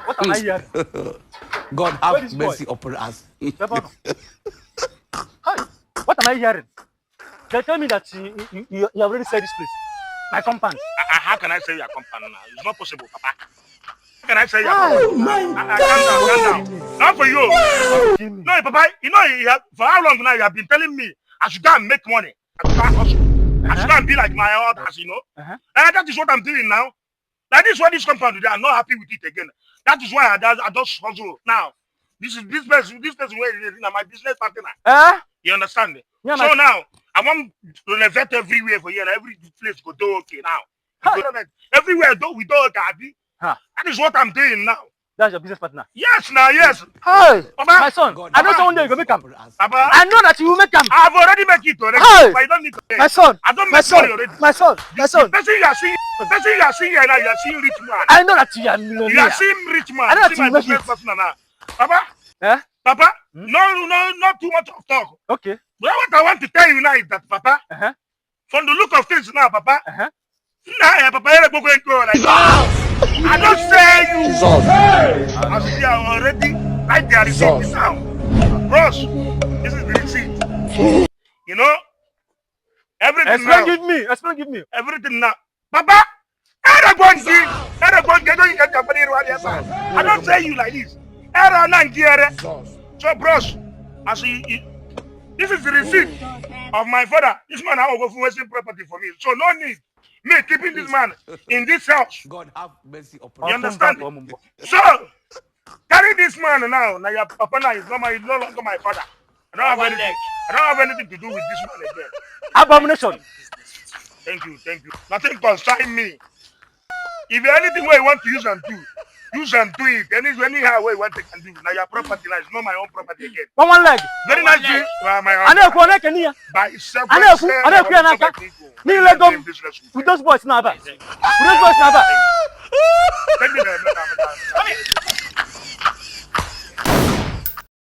What am I hearing? God have mercy upon us. Hi, what am I hearing? They tell me that you have already said this place. My compound. How can I say your compound now? It's not possible, Papa. How can I say your compound? Calm down. Not for you. No, Papa, you know, for how long now you have been telling me I should go and make money. I should go and hustle. I should go and be like my others, you know. And that is what I'm doing now. Like this is what this compound today. I'm not happy with it again. That is why I just hustle now. This person where it is my business partner. You understand me? Yeah, so now I want to renovate everywhere for you and every place go do okay now. Everywhere we do okay. That is what I'm doing now. That's your business partner. Yes, now yes. Hey, Papa, my son. God, I know someone there you go make them. I know that you will make them. I've already made it already. Hey, but I don't need to pay. My son. I don't make money already. My son. The person you are seeing here now, you are seeing rich man. I know that you are millionaire. You are seeing rich man. I know that you make it. Now. Papa? Papa? No, not too much of talk. Okay. But what I want to tell you now is that, Papa, from the look of things now, Papa, now, Papa, I don't say you. I see I already like the receipt now. Bros, this is the receipt. You know, everything now. Explain, give me. Everything now. Papa, I don't say you like this. So, bros, I see this is the receipt of my father. This man has go for wasting property for me. So no need me keeping this man in this house. God have mercy upon you. Understand? So carry this man now. Now your papa now is no longer my father. I don't have anything to do with this man again. Abomination. Thank you. Nothing concern me. If anything where you want to use and do it. Anyhow where you want to can do. Now your property now is not my own property again. One leg. Very nice. I know for neck here. By itself. I know. Me let go. With those boys now. With those boys now.